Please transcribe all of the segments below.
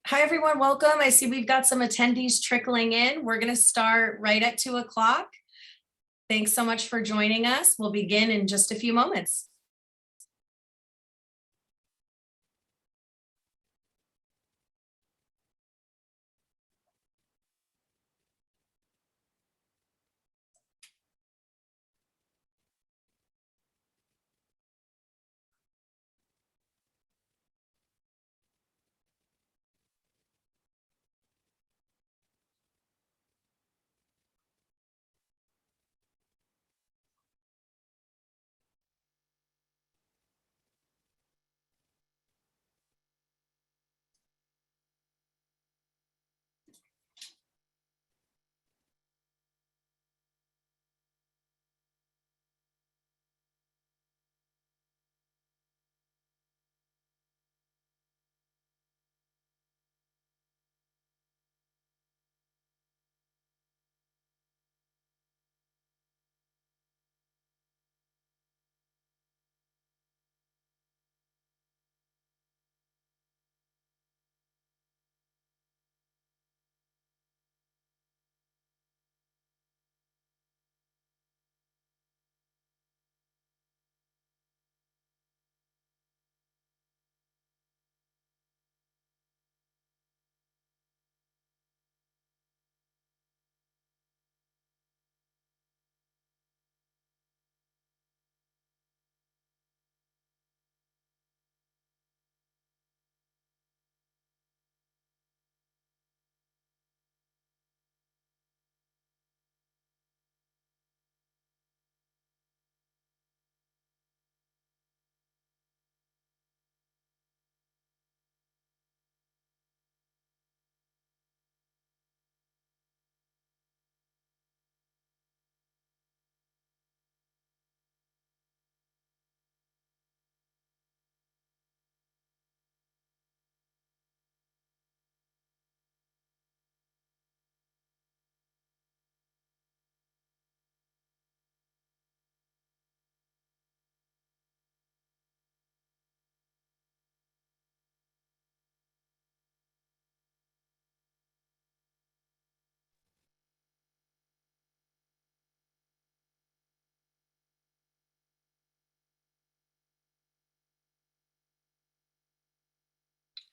Hi, everyone. Welcome. I see we've got some attendees trickling in. We're going to start right at 2 o'clock. Thanks so much for joining us. We'll begin in just a few moments.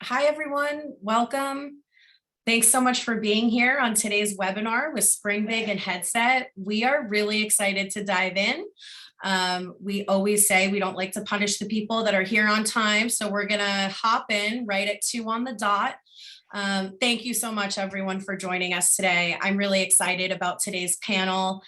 Hi, everyone. Welcome. Thanks so much for being here on today's webinar with Springbig and Headset. We are really excited to dive in. We always say we don't like to punish the people that are here on time, so we're gonna hop in right at 2 on the dot. Thank you so much, everyone, for joining us today. I'm really excited about today's panel.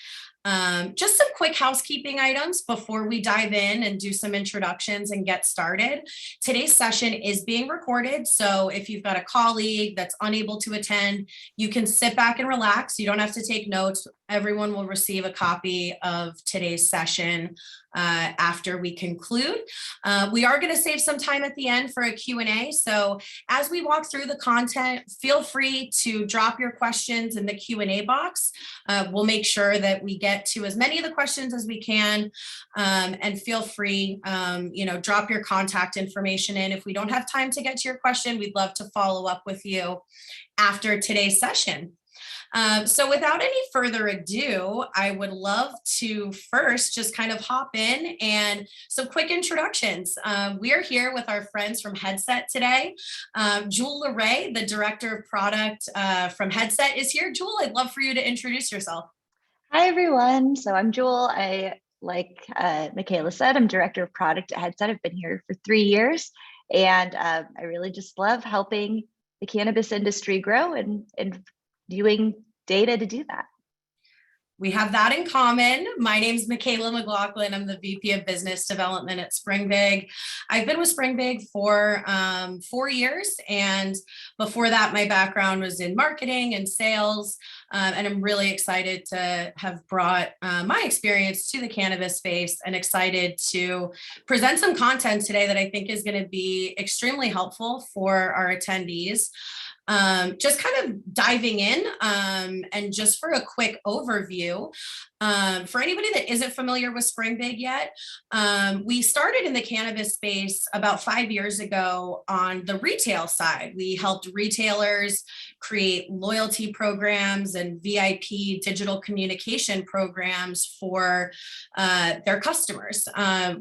Just some quick housekeeping items before we dive in and do some introductions and get started. Today's session is being recorded, so if you've got a colleague that's unable to attend, you can sit back and relax. You don't have to take notes. Everyone will receive a copy of today's session after we conclude. We are going to save some time at the end for a Q&A. So as we walk through the content, feel free to drop your questions in the Q&A box. We'll make sure that we get to as many of the questions as we can, and feel free, drop your contact information in. If we don't have time to get to your question, we'd love to follow up with you after today's session. So without any further ado, I would love to first just kind of hop in and some quick introductions. We are here with our friends from Headset today. Jewel LeRae, the Director of Product from Headset, is here. Jewel, I'd love for you to introduce yourself. Hi, everyone. So I'm Jewel. Like Michaela said, I'm Director of Product at Headset. I've been here for 3 years, and I really just love helping the cannabis industry grow and doing data to do that. We have that in common. My name is Michaela McLaughlin. I'm the VP of Business Development at Springbig. I've been with Springbig for 4 years. And before that, my background was in marketing and sales. And I'm really excited to have brought my experience to the cannabis space and excited to present some content today that I think is going to be extremely helpful for our attendees. Just kind of diving in, and just for a quick overview, For anybody that isn't familiar with Springbig yet, we started in the cannabis space about 5 years ago on the retail side. We helped retailers create loyalty programs and VIP digital communication programs for their customers.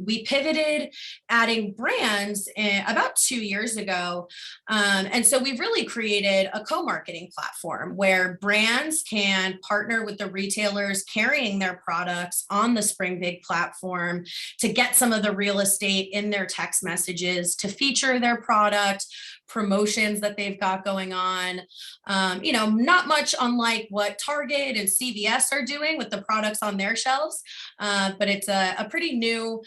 We pivoted adding brands about 2 years ago. And so we've really created a co-marketing platform where brands can partner with the retailers carrying their products on the Springbig platform to get some of the real estate in their text messages, to feature their product, promotions that they've got going on. Not much unlike what Target and CVS are doing with the products on their shelves, but it's a pretty new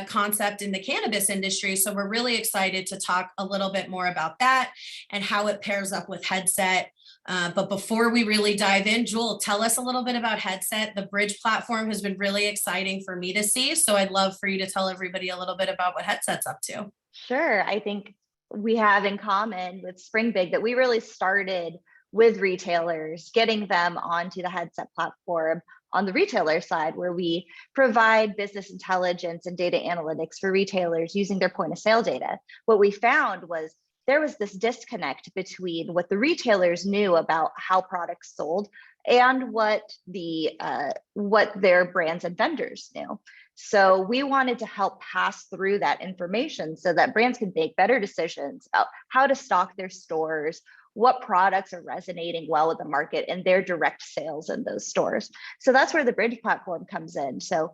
concept in the cannabis industry. So we're really excited to talk a little bit more about that and how it pairs up with Headset. But before we really dive in, Jewel, tell us a little bit about Headset. The Bridge platform has been really exciting for me to see. So I'd love for you to tell everybody a little bit about what Headset's up to. Sure. I think we have in common with Springbig that we really started with retailers, getting them onto the Headset platform on the retailer side, where we provide business intelligence and data analytics for retailers using their point of sale data. What we found was there was this disconnect between what the retailers knew about how products sold and what their brands and vendors knew. So we wanted to help pass through that information so that brands could make better decisions about how to stock their stores, what products are resonating well with the market, and their direct sales in those stores. So that's where the Bridge platform comes in. So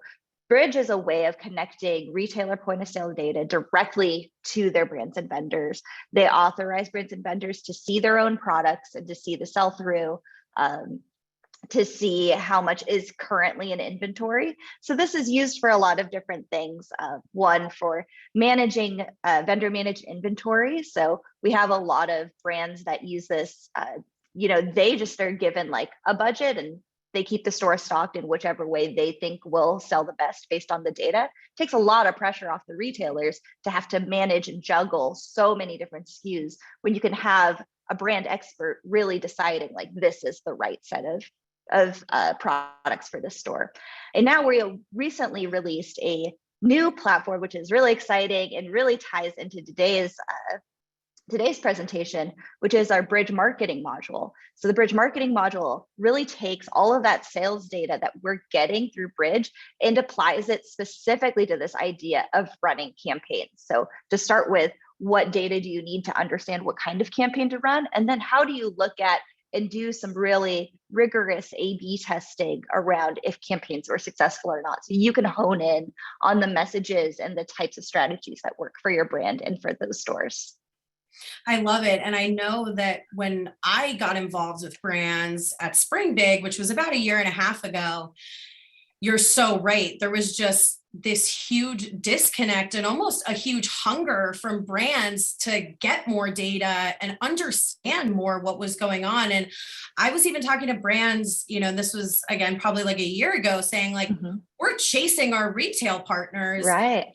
Bridge is a way of connecting retailer point of sale data directly to their brands and vendors. They authorize brands and vendors to see their own products and to see the sell through, to see how much is currently in inventory. So this is used for a lot of different things. One, for managing vendor managed inventory. So we have a lot of brands that use this. They just are given like a budget and they keep the store stocked in whichever way they think will sell the best based on the data. It takes a lot of pressure off the retailers to have to manage and juggle so many different SKUs when you can have a brand expert really deciding like this is the right set of products for the store. And now we recently released a new platform, which is really exciting and really ties into today's presentation, which is our Bridge marketing module. So the Bridge marketing module really takes all of that sales data that we're getting through Bridge and applies it specifically to this idea of running campaigns. So to start with, what data do you need to understand what kind of campaign to run? And then how do you look at and do some really rigorous A/B testing around if campaigns were successful or not. So you can hone in on the messages and the types of strategies that work for your brand and for those stores. I love it. And I know that when I got involved with brands at Springbig, which was about 1.5 years ago, you're so right. There was just this huge disconnect and almost a huge hunger from brands to get more data and understand more what was going on. And I was even talking to brands, this was again, probably like 1 year ago, saying like, we're chasing our retail partners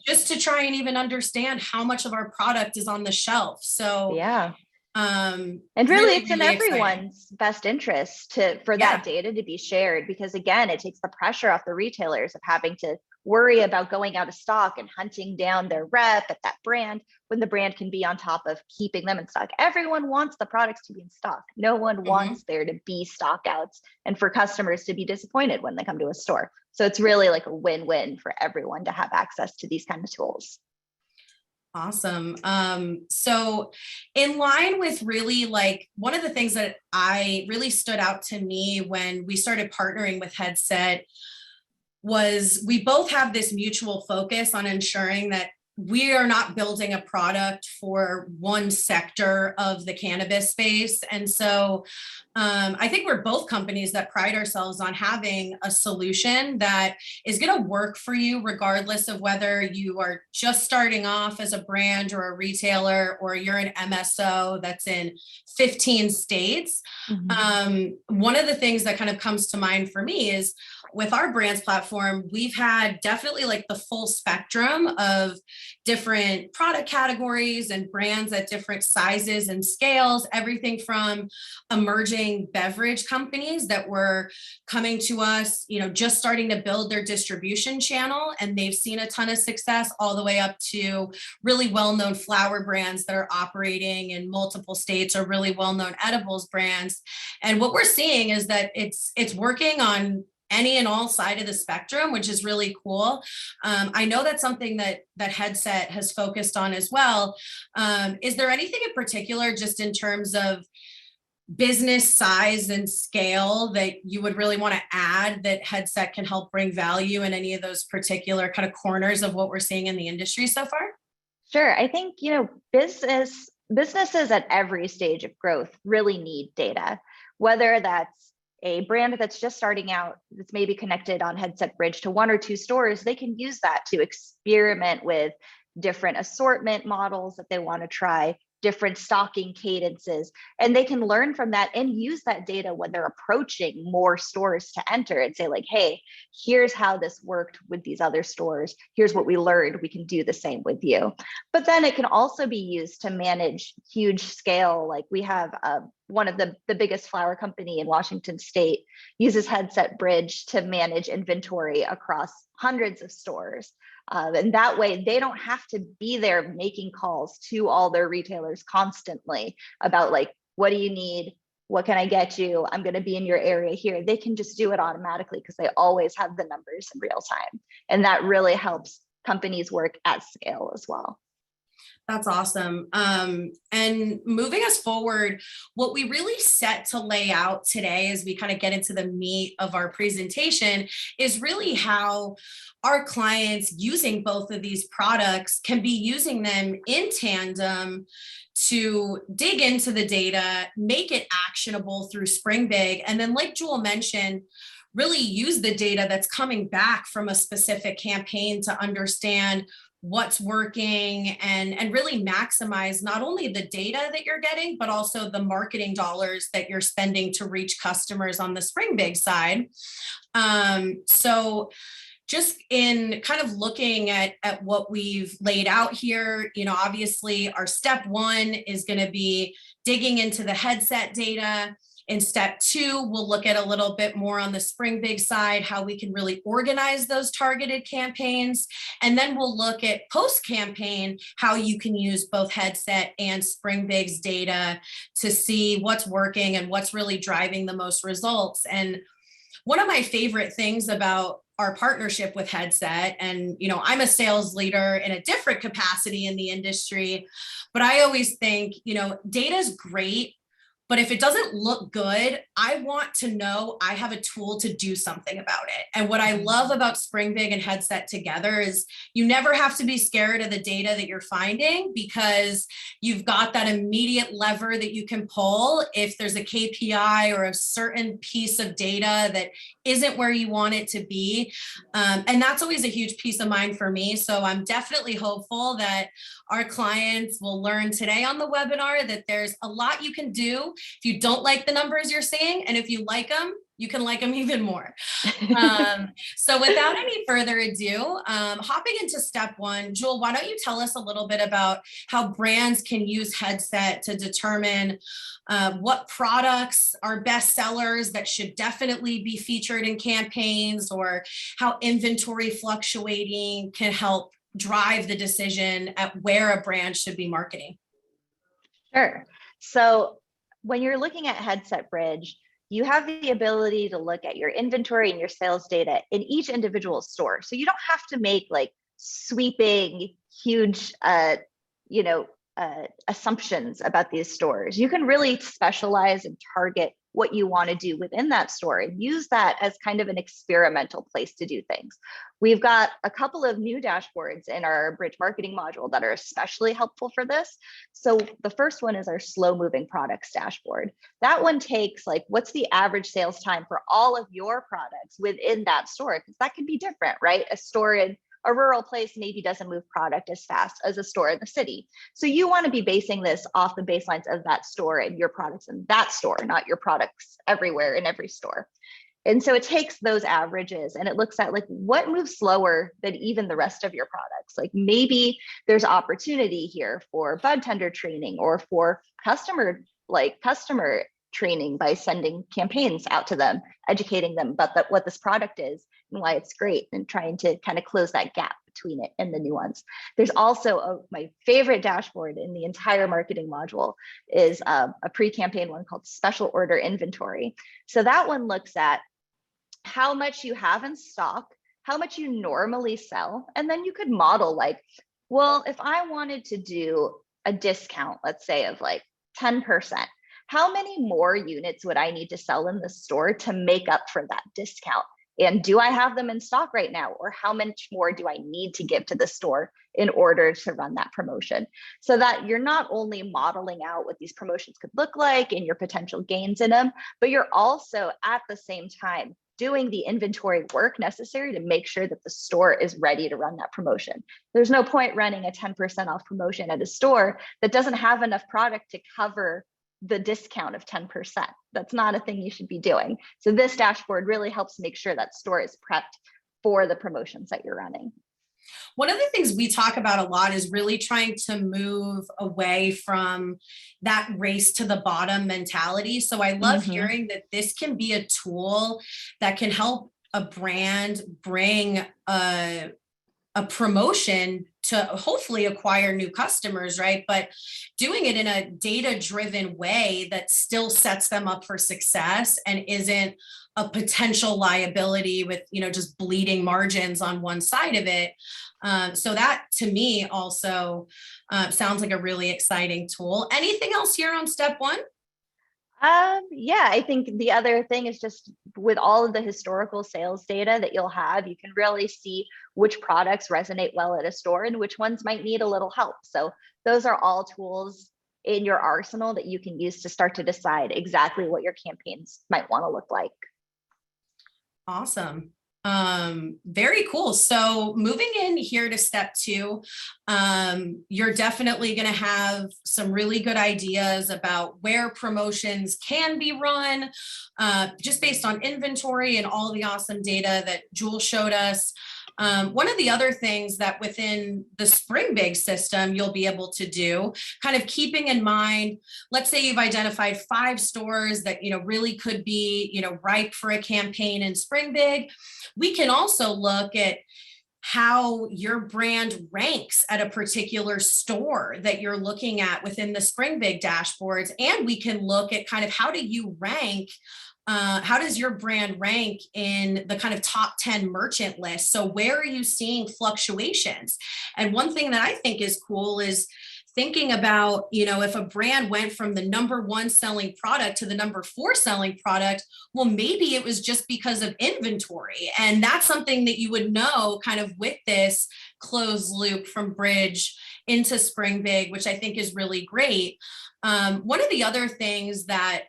just to try and even understand how much of our product is on the shelf. So yeah. And really, it's in everyone's exciting. best interest for that data to be shared, because again, it takes the pressure off the retailers of having to worry about going out of stock and hunting down their rep at that brand when the brand can be on top of keeping them in stock. Everyone wants the products to be in stock. No one wants there to be stockouts and for customers to be disappointed when they come to a store. So it's really like a win-win for everyone to have access to these kind of tools. Awesome. So in line with really like one of the things that I really stood out to me when we started partnering with Headset was we both have this mutual focus on ensuring that we are not building a product for one sector of the cannabis space. And so I think we're both companies that pride ourselves on having a solution that is going to work for you, regardless of whether you are just starting off as a brand or a retailer, or you're an MSO that's in 15 states. One of the things that kind of comes to mind for me is with our brands platform, we've had definitely like the full spectrum of different product categories and brands at different sizes and scales, everything from emerging beverage companies that were coming to us, just starting to build their distribution channel, and they've seen a ton of success, all the way up to really well-known flower brands that are operating in multiple states, or really well-known edibles brands. And what we're seeing is that it's working on any and all side of the spectrum, which is really cool. I know that's something that Headset has focused on as well. Is there anything in particular, just in terms of business size and scale, that you would really want to add that Headset can help bring value in any of those particular kind of corners of what we're seeing in the industry so far? Sure. I think, businesses at every stage of growth really need data, whether that's a brand that's just starting out, that's maybe connected on Headset Bridge to 1 or 2 stores. They can use that to experiment with different assortment models that they want to try, different stocking cadences, and they can learn from that and use that data when they're approaching more stores to enter and say, like, hey, here's how this worked with these other stores. Here's what we learned. We can do the same with you. But then it can also be used to manage huge scale. Like, we have one of the biggest flower company in Washington State uses Headset Bridge to manage inventory across hundreds of stores. And that way they don't have to be there making calls to all their retailers constantly about, like, what do you need? What can I get you? I'm going to be in your area here. They can just do it automatically because they always have the numbers in real time. And that really helps companies work at scale as well. That's awesome. And moving us forward, what we really set to lay out today as we kind of get into the meat of our presentation is really how our clients using both of these products can be using them in tandem to dig into the data, make it actionable through springbig, and then, like Jewel mentioned, really use the data that's coming back from a specific campaign to understand what's working, and really maximize not only the data that you're getting, but also the marketing dollars that you're spending to reach customers on the springbig side. So just in kind of looking at what we've laid out here, obviously our step 1 is going to be digging into the Headset data. In step 2, we'll look at a little bit more on the springbig side, how we can really organize those targeted campaigns. And then we'll look at post-campaign, how you can use both Headset and springbig's data to see what's working and what's really driving the most results. And one of my favorite things about our partnership with Headset, and I'm a sales leader in a different capacity in the industry, but I always think, data is great, but if it doesn't look good, I want to know I have a tool to do something about it. And what I love about springbig and Headset together is you never have to be scared of the data that you're finding, because you've got that immediate lever that you can pull if there's a KPI or a certain piece of data that isn't where you want it to be. And that's always a huge peace of mind for me. So I'm definitely hopeful that our clients will learn today on the webinar that there's a lot you can do if you don't like the numbers you're seeing, and if you like them, you can like them even more. So without any further ado, hopping into step 1, Jewel, why don't you tell us a little bit about how brands can use Headset to determine what products are best sellers that should definitely be featured in campaigns, or how inventory fluctuating can help drive the decision at where a brand should be marketing? Sure. So when you're looking at Headset Bridge, you have the ability to look at your inventory and your sales data in each individual store. So you don't have to make like sweeping, huge, assumptions about these stores. You can really specialize and target what you want to do within that store and use that as kind of an experimental place to do things. We've got a couple of new dashboards in our Bridge marketing module that are especially helpful for this. So the first one is our slow moving products dashboard. That one takes like, what's the average sales time for all of your products within that store? Because that can be different, right? A store in a rural place maybe doesn't move product as fast as a store in the city. So you want to be basing this off the baselines of that store and your products in that store, not your products everywhere in every store. And so it takes those averages and it looks at like what moves slower than even the rest of your products. Like maybe there's opportunity here for bud tender training or for customer training by sending campaigns out to them, educating them about what this product is and why it's great, and trying to kind of close that gap between it and the new ones. There's also my favorite dashboard in the entire marketing module is a pre-campaign one called special order inventory. So that one looks at how much you have in stock, how much you normally sell, and then you could model like, well, if I wanted to do a discount, let's say of like 10%, how many more units would I need to sell in the store to make up for that discount? And do I have them in stock right now? Or how much more do I need to give to the store in order to run that promotion? So that you're not only modeling out what these promotions could look like and your potential gains in them, but you're also at the same time doing the inventory work necessary to make sure that the store is ready to run that promotion. There's no point running a 10% off promotion at a store that doesn't have enough product to cover the discount of 10%. That's not a thing you should be doing. So this dashboard really helps make sure that store is prepped for the promotions that you're running. One of the things we talk about a lot is really trying to move away from that race to the bottom mentality. So I love hearing that this can be a tool that can help a brand bring a promotion to hopefully acquire new customers, right? But doing it in a data-driven way that still sets them up for success and isn't a potential liability with, just bleeding margins on one side of it. So that to me also sounds like a really exciting tool. Anything else here on step one? Yeah, I think the other thing is just with all of the historical sales data that you'll have, you can really see which products resonate well at a store and which ones might need a little help. So those are all tools in your arsenal that you can use to start to decide exactly what your campaigns might want to look like. Awesome. Very cool. So moving in here to step two, you're definitely going to have some really good ideas about where promotions can be run, just based on inventory and all the awesome data that Jewel showed us. One of the other things that within the springbig system, you'll be able to do, kind of keeping in mind, let's say you've identified 5 stores that, really could be, ripe for a campaign in springbig. We can also look at how your brand ranks at a particular store that you're looking at within the springbig dashboards. And we can look at kind of how do you rank, how does your brand rank in the kind of top 10 merchant list? So where are you seeing fluctuations? And one thing that I think is cool is thinking about, if a brand went from the #1 selling product to the #4 selling product, well, maybe it was just because of inventory. And that's something that you would know kind of with this closed loop from Bridge into springbig, which I think is really great. One of the other things that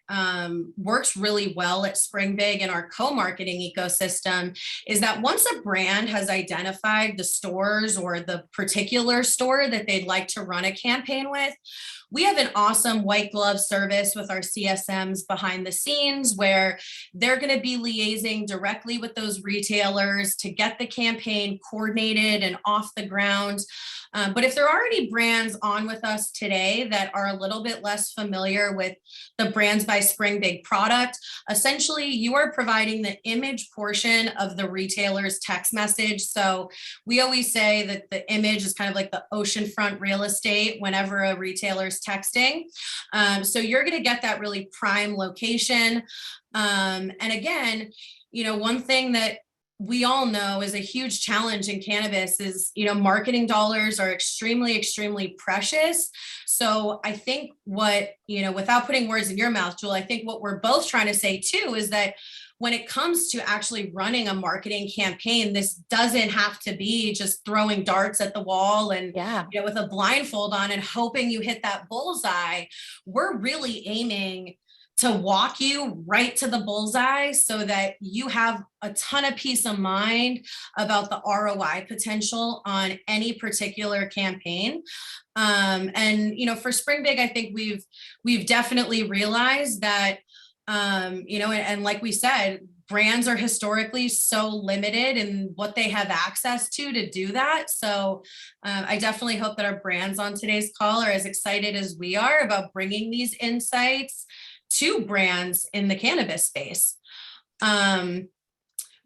works really well at springbig in our co-marketing ecosystem is that once a brand has identified the stores or the particular store that they'd like to run a campaign with, we have an awesome white glove service with our CSMs behind the scenes where they're going to be liaising directly with those retailers to get the campaign coordinated and off the ground. But if there are already brands on with us today that are a little bit less familiar with the Brands by Springbig product, essentially you are providing the image portion of the retailer's text message. So we always say that the image is kind of like the oceanfront real estate whenever a retailer's texting. So you're going to get that really prime location. And again, one thing that we all know is a huge challenge in cannabis is, marketing dollars are extremely, extremely precious. So I think without putting words in your mouth, Jewel, I think what we're both trying to say too is that when it comes to actually running a marketing campaign, this doesn't have to be just throwing darts at the wall and with a blindfold on and hoping you hit that bullseye. We're really aiming to walk you right to the bullseye so that you have a ton of peace of mind about the ROI potential on any particular campaign. And for springbig, I think we've definitely realized that and like we said, brands are historically so limited in what they have access to do that. So I definitely hope that our brands on today's call are as excited as we are about bringing these insights to brands in the cannabis space. Yeah,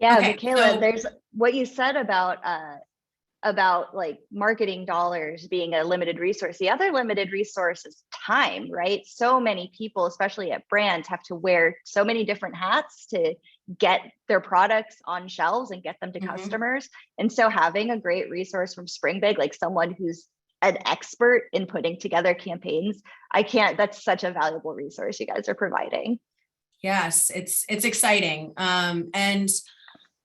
Okay, Michaela, there's what you said about like marketing dollars being a limited resource. The other limited resource is time, right? So many people, especially at brands, have to wear so many different hats to get their products on shelves and get them to customers. And so having a great resource from Springbig, like someone who's an expert in putting together campaigns, that's such a valuable resource you guys are providing. Yes, it's exciting. And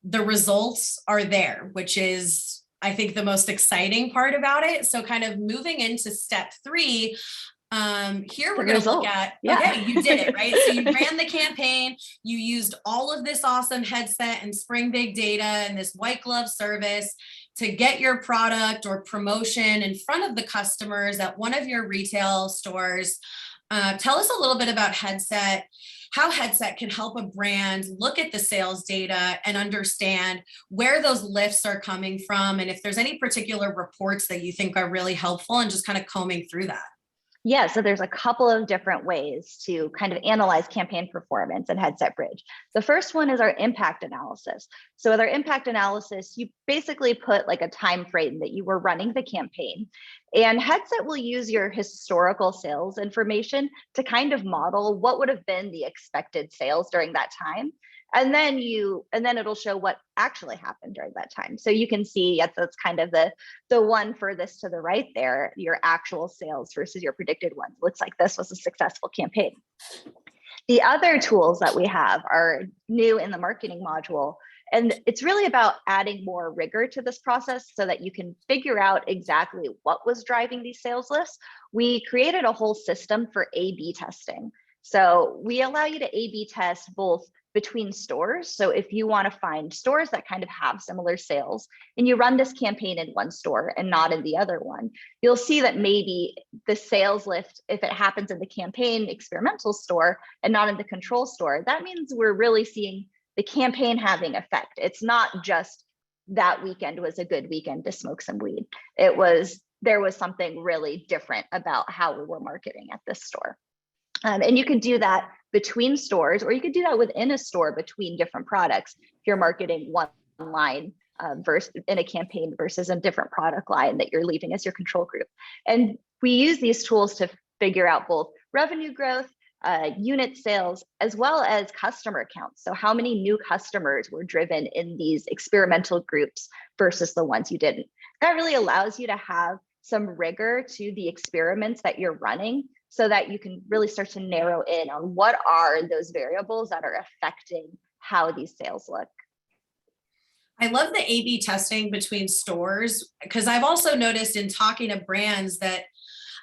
the results are there, which is, I think, the most exciting part about it. So kind of moving into step 3, here we're going to look at, okay, you did it, right? So you ran the campaign, you used all of this awesome headset and Springbig data and this white glove service to get your product or promotion in front of the customers at one of your retail stores. Tell us a little bit about Headset, how Headset can help a brand look at the sales data and understand where those lifts are coming from, and if there's any particular reports that you think are really helpful, and just kind of combing through that. Yeah, so there's a couple of different ways to kind of analyze campaign performance in Headset Bridge. The first one is our impact analysis. So with our impact analysis, you basically put like a time frame that you were running the campaign, and Headset will use your historical sales information to kind of model what would have been the expected sales during that time. And then it'll show what actually happened during that time. So you can see that's kind of the one furthest to the right there, your actual sales versus your predicted ones. Looks like this was a successful campaign. The other tools that we have are new in the marketing module, and it's really about adding more rigor to this process so that you can figure out exactly what was driving these sales lists. We created a whole system for A/B testing. So we allow you to A/B test both between stores. So if you want to find stores that kind of have similar sales and you run this campaign in one store and not in the other one, you'll see that maybe the sales lift, if it happens in the campaign experimental store and not in the control store, that means we're really seeing the campaign having effect. It's not just that weekend was a good weekend to smoke some weed. There was something really different about how we were marketing at this store. And you could do that between stores, or you could do that within a store between different products. If you're marketing one line versus in a campaign versus a different product line that you're leaving as your control group. And we use these tools to figure out both revenue growth, unit sales, as well as customer counts. So how many new customers were driven in these experimental groups versus the ones you didn't. That really allows you to have some rigor to the experiments that you're running, so that you can really start to narrow in on what are those variables that are affecting how these sales look. I love the A/B testing between stores, because I've also noticed in talking to brands that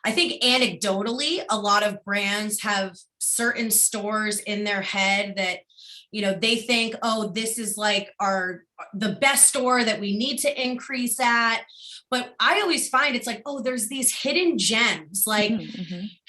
I think anecdotally, a lot of brands have certain stores in their head that, they think, oh, this is like the best store that we need to increase at. But I always find it's like, oh, there's these hidden gems, like,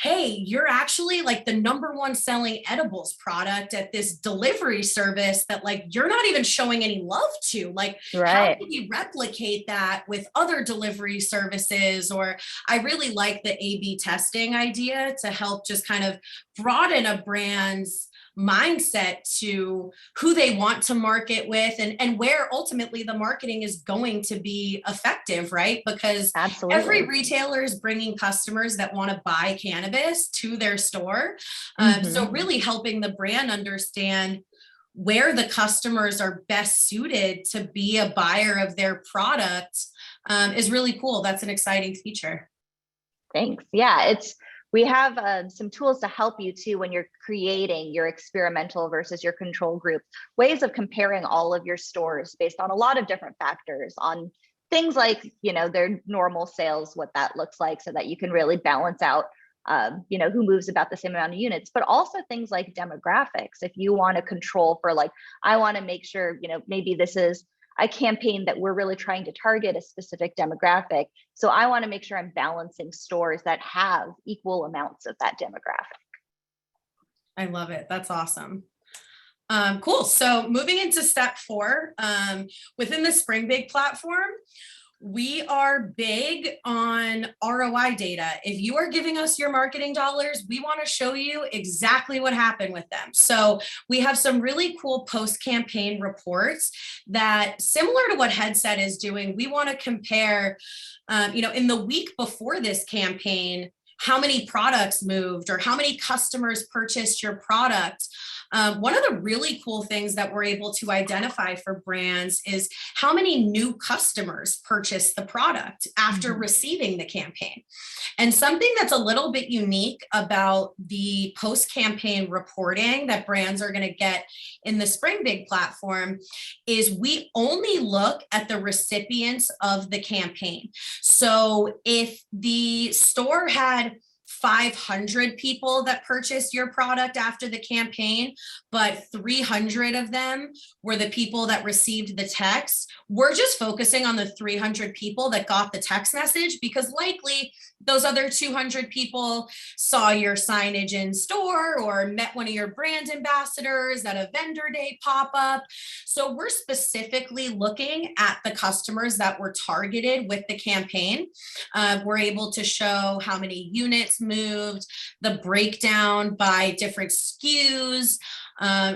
hey, you're actually like the #1 selling edibles product at this delivery service that like you're not even showing any love to. Like, how can you replicate that with other delivery services? Or I really like the A/B testing idea to help just kind of broaden a brand's mindset to who they want to market with, and where ultimately the marketing is going to be effective, right? Because every retailer is bringing customers that want to buy cannabis to their store. So really helping the brand understand where the customers are best suited to be a buyer of their product is really cool. That's an exciting feature. Thanks. Yeah, we have some tools to help you too when you're creating your experimental versus your control group, ways of comparing all of your stores based on a lot of different factors, on things like, their normal sales, what that looks like, so that you can really balance out, who moves about the same amount of units, but also things like demographics. If you want to control for like, I want to make sure, maybe this is a campaign that we're really trying to target a specific demographic. So I want to make sure I'm balancing stores that have equal amounts of that demographic. I love it. That's awesome. Cool. So moving into step 4, within the springbig platform, we are big on ROI data. If you are giving us your marketing dollars, we want to show you exactly what happened with them. So we have some really cool post-campaign reports that, similar to what Headset is doing, we want to compare, in the week before this campaign, how many products moved or how many customers purchased your product. One of the really cool things that we're able to identify for brands is how many new customers purchased the product after receiving the campaign. And something that's a little bit unique about the post-campaign reporting that brands are going to get in the springbig platform is we only look at the recipients of the campaign. So if the store had 500 people that purchased your product after the campaign, but 300 of them were the people that received the text, we're just focusing on the 300 people that got the text message, because likely those other 200 people saw your signage in store or met one of your brand ambassadors at a vendor day pop-up. So we're specifically looking at the customers that were targeted with the campaign. We're able to show how many units moved, the breakdown by different SKUs.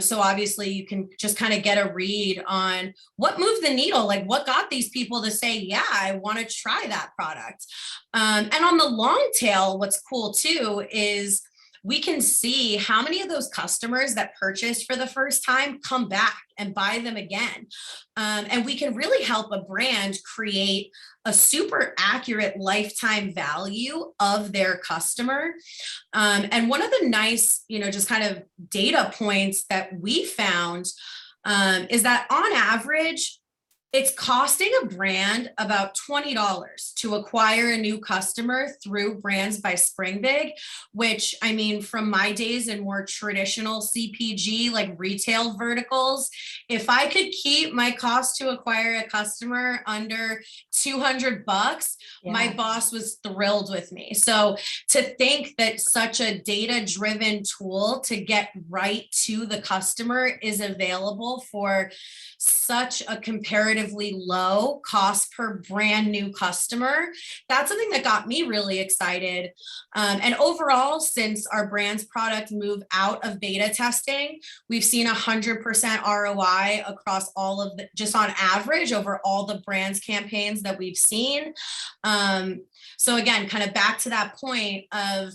So obviously you can just kind of get a read on what moved the needle, like what got these people to say, yeah, I want to try that product. And on the long tail, what's cool too is we can see how many of those customers that purchased for the first time come back and buy them again. And we can really help a brand create a super accurate lifetime value of their customer. And one of the nice, just kind of data points that we found is that on average, it's costing a brand about $20 to acquire a new customer through Brands by Springbig, which, I mean, from my days in more traditional CPG, like retail verticals, if I could keep my cost to acquire a customer under $200, my boss was thrilled with me. So to think that such a data-driven tool to get right to the customer is available for such a comparatively low cost per brand new customer, that's something that got me really excited. And overall, since our brand's product moved out of beta testing, we've seen 100% ROI across all of the, just on average over all the brand's campaigns that we've seen. So again, kind of back to that point of,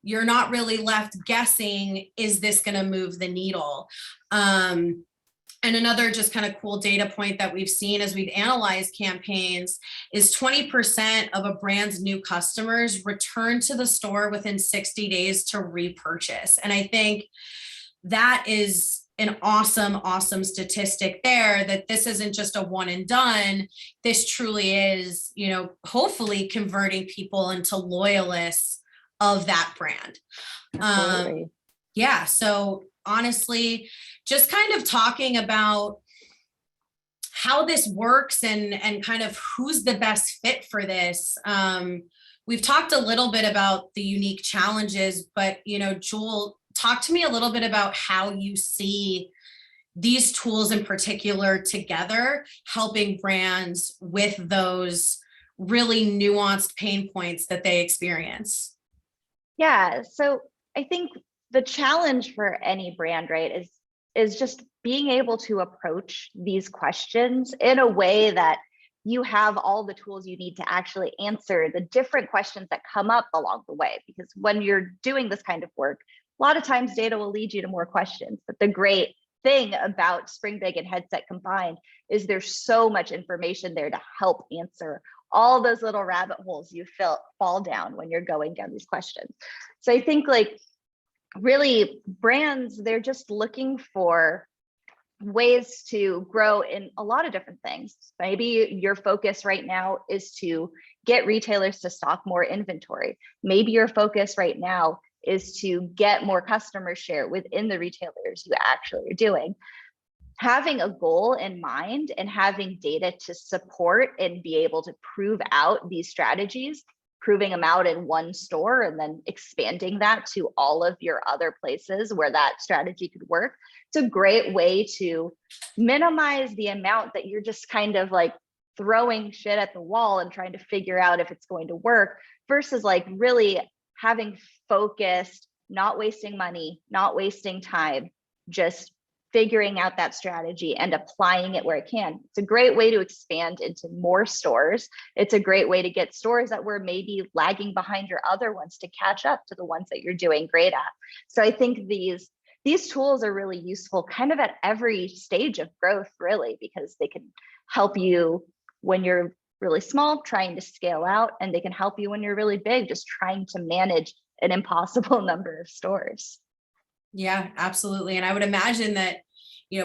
you're not really left guessing, is this going to move the needle? And another just kind of cool data point that we've seen as we've analyzed campaigns is 20% of a brand's new customers return to the store within 60 days to repurchase. And I think that is an awesome, awesome statistic there, that this isn't just a one and done. This truly is, hopefully converting people into loyalists of that brand. So honestly, just kind of talking about how this works and kind of who's the best fit for this. We've talked a little bit about the unique challenges, but, Jewel, talk to me a little bit about how you see these tools in particular together, helping brands with those really nuanced pain points that they experience. Yeah, so I think the challenge for any brand, right, is just being able to approach these questions in a way that you have all the tools you need to actually answer the different questions that come up along the way. Because when you're doing this kind of work, a lot of times data will lead you to more questions. But the great thing about Springbig and Headset combined is there's so much information there to help answer all those little rabbit holes you fall down when you're going down these questions. So I think, like, really, brands, they're just looking for ways to grow in a lot of different things. Maybe your focus right now is to get retailers to stock more inventory. Maybe your focus right now is to get more customer share within the retailers you actually are doing. Having a goal in mind and having data to support and be able to prove out these strategies proving them out in one store and then expanding that to all of your other places where that strategy could work. It's a great way to minimize the amount that you're just kind of like throwing shit at the wall and trying to figure out if it's going to work, versus like really having focused, not wasting money, not wasting time, just figuring out that strategy and applying it where it can. It's a great way to expand into more stores. It's a great way to get stores that were maybe lagging behind your other ones to catch up to the ones that you're doing great at. So I think these tools are really useful kind of at every stage of growth, really, because they can help you when you're really small, trying to scale out, and they can help you when you're really big, just trying to manage an impossible number of stores. Yeah, absolutely. And I would imagine that,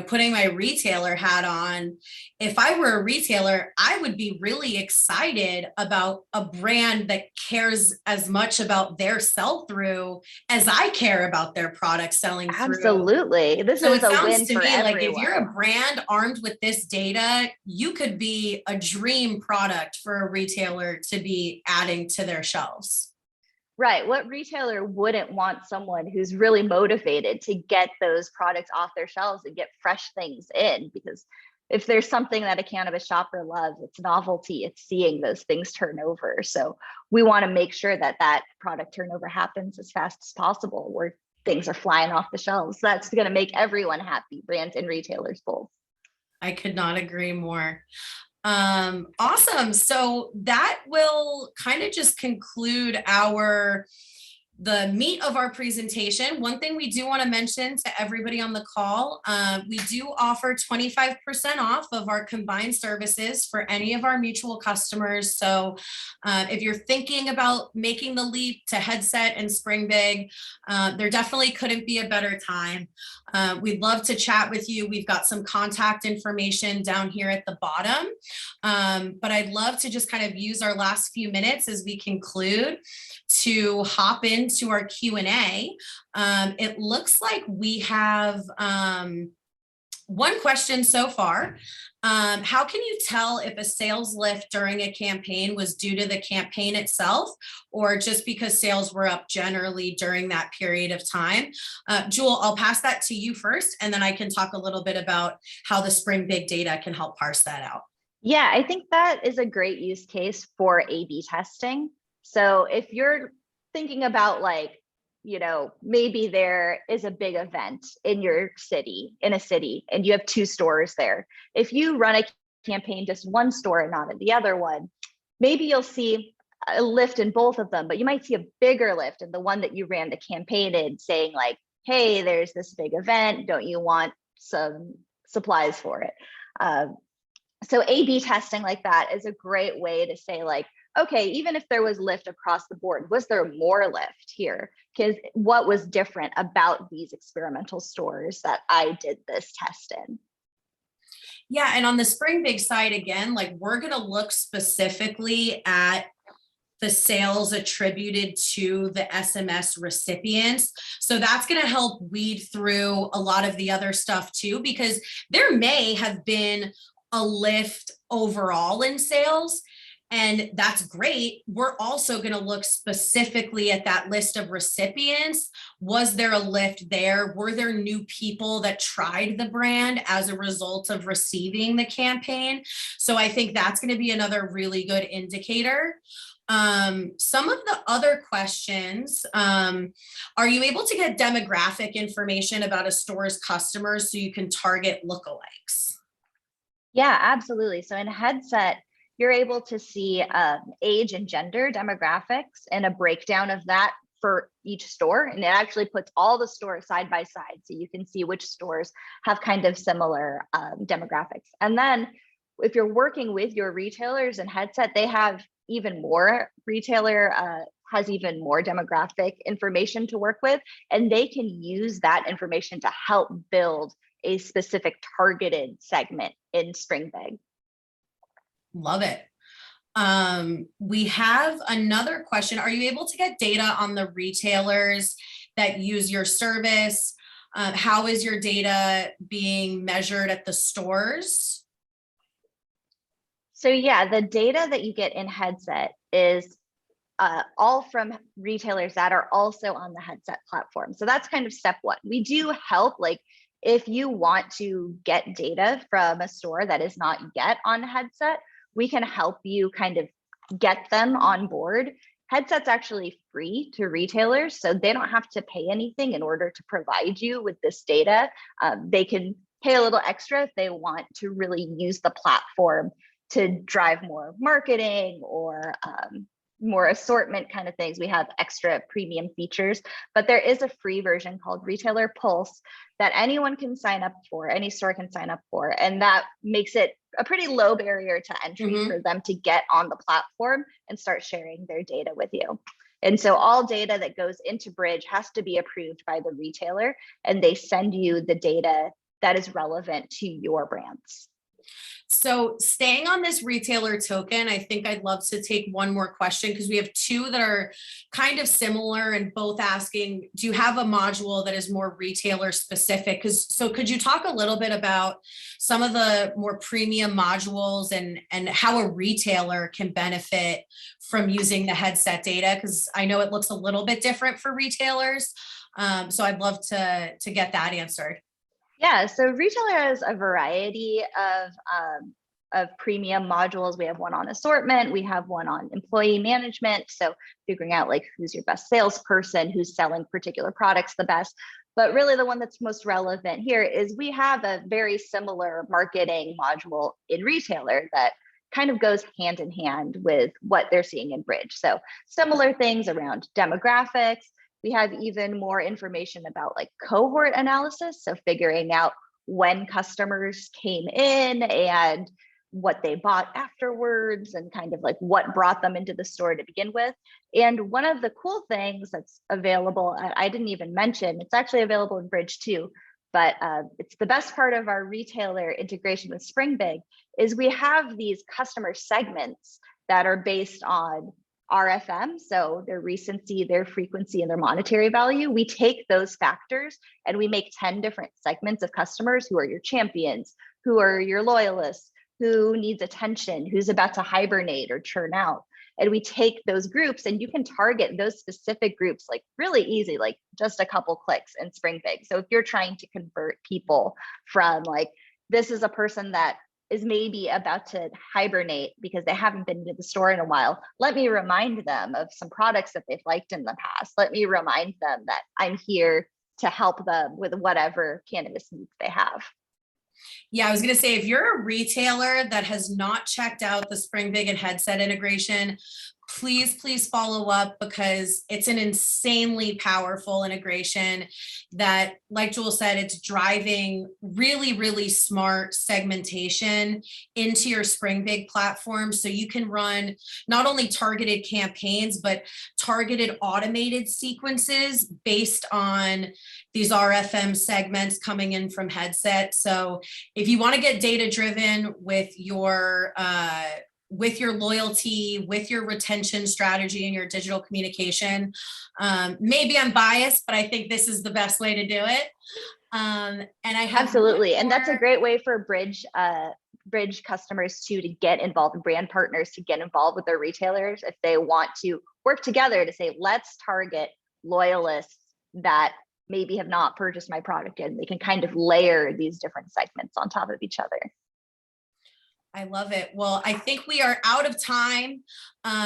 putting my retailer hat on, if I were a retailer, I would be really excited about a brand that cares as much about their sell-through as I care about their product selling through. Absolutely. This is a win for everyone. Like if you're a brand armed with this data, you could be a dream product for a retailer to be adding to their shelves. Right. What retailer wouldn't want someone who's really motivated to get those products off their shelves and get fresh things in? Because if there's something that a cannabis shopper loves, it's novelty, it's seeing those things turn over. So we want to make sure that that product turnover happens as fast as possible, where things are flying off the shelves. That's going to make everyone happy, brands and retailers both. I could not agree more. Awesome. So that will kind of just conclude the meat of our presentation. One thing we do want to mention to everybody on the call, we do offer 25% off of our combined services for any of our mutual customers. So if you're thinking about making the leap to Headset and Springbig, there definitely couldn't be a better time. We'd love to chat with you. We've got some contact information down here at the bottom. But I'd love to just kind of use our last few minutes as we conclude to hop into our Q&A. It looks like we have one question so far. How can you tell if a sales lift during a campaign was due to the campaign itself, or just because sales were up generally during that period of time? Jewel, I'll pass that to you first, and then I can talk a little bit about how the Springbig data can help parse that out. Yeah, I think that is a great use case for A/B testing. So if you're thinking about like, maybe there is a big event in your city, and you have 2 stores there. If you run a campaign just one store and not at the other one, maybe you'll see a lift in both of them, but you might see a bigger lift in the one that you ran the campaign in, saying like, hey, there's this big event, don't you want some supplies for it? So A/B testing like that is a great way to say like, okay, even if there was lift across the board, was there more lift here? Because what was different about these experimental stores that I did this test in? Yeah, and on the Springbig side, again, like we're going to look specifically at the sales attributed to the SMS recipients. So that's going to help weed through a lot of the other stuff too, because there may have been a lift overall in sales, and that's great. We're also going to look specifically at that list of recipients. Was there a lift there? Were there new people that tried the brand as a result of receiving the campaign? So I think that's going to be another really good indicator. Some of the other questions, are you able to get demographic information about a store's customers so you can target lookalikes? Yeah, absolutely. So in Headset, you're able to see age and gender demographics and a breakdown of that for each store. And it actually puts all the stores side by side, so you can see which stores have kind of similar demographics. And then if you're working with your retailers in Headset, they have even more has even more demographic information to work with, and they can use that information to help build a specific targeted segment in Springbig. Love it. We have another question. Are you able to get data on the retailers that use your service? How is your data being measured at the stores? So yeah, the data that you get in Headset is all from retailers that are also on the headset platform. So that's kind of step one. We do help, like if you want to get data from a store that is not yet on headset, we can help you kind of get them on board. Headset's actually free to retailers, so they don't have to pay anything in order to provide you with this data. They can pay a little extra if they want to really use the platform to drive more marketing or more assortment kind of things. We have extra premium features, but there is a free version called Retailer Pulse that anyone can sign up for, any store can sign up for. And that makes it a pretty low barrier to entry for them to get on the platform and start sharing their data with you. And so all data that goes into Bridge has to be approved by the retailer, and they send you the data that is relevant to your brands. So staying on this retailer token, I think I'd love to take one more question because we have two that are kind of similar and both asking, do you have a module that is more retailer specific? So could you talk a little bit about some of the more premium modules and how a retailer can benefit from using the headset data? Because I know it looks a little bit different for retailers. So I'd love to get that answered. Yeah, so retailer has a variety of premium modules. We have one on assortment, we have one on employee management. So figuring out like who's your best salesperson, who's selling particular products the best. But really the one that's most relevant here is we have a very similar marketing module in retailer that kind of goes hand in hand with what they're seeing in Bridge. So similar things around demographics. We have even more information about like cohort analysis. So figuring out when customers came in and what they bought afterwards and kind of like what brought them into the store to begin with. And one of the cool things that's available, I didn't even mention, it's actually available in Bridge too, but it's the best part of our retailer integration with springbig is we have these customer segments that are based on RFM, so their recency, their frequency, and their monetary value. We take those factors and we make 10 different segments of customers who are your champions, who are your loyalists, who needs attention, who's about to hibernate or churn out. And we take those groups and you can target those specific groups like really easy, like just a couple clicks in springbig. So if you're trying to convert people from like, this is a person that is maybe about to hibernate because they haven't been to the store in a while. Let me remind them of some products that they've liked in the past. Let me remind them that I'm here to help them with whatever cannabis needs they have. Yeah, I was going to say, if you're a retailer that has not checked out the springbig and headset integration, please follow up because it's an insanely powerful integration that, like Jewel said, it's driving really smart segmentation into your springbig platform. So you can run not only targeted campaigns, but targeted automated sequences based on these RFM segments coming in from headset. So if you want to get data driven with your loyalty, with your retention strategy and your digital communication. Maybe I'm biased, but I think this is the best way to do it. And I have absolutely, and that's a great way for Bridge customers to get involved, and brand partners to get involved with their retailers if they want to work together to say, let's target loyalists that maybe have not purchased my product yet. And they can kind of layer these different segments on top of each other. I love it. Well, I think we are out of time.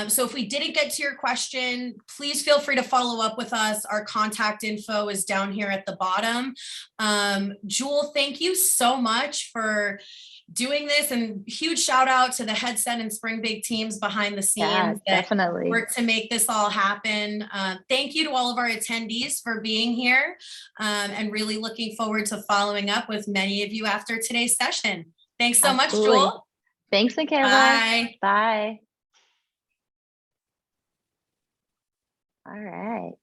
So if we didn't get to your question, please feel free to follow up with us. Our contact info is down here at the bottom. Jewel, thank you so much for doing this, and huge shout out to the headset and springbig teams behind the scenes that definitely work to make this all happen. Thank you to all of our attendees for being here, and really looking forward to following up with many of you after today's session. Thanks so much, Jewel. Thanks, Michaela. Bye. Bye. All right.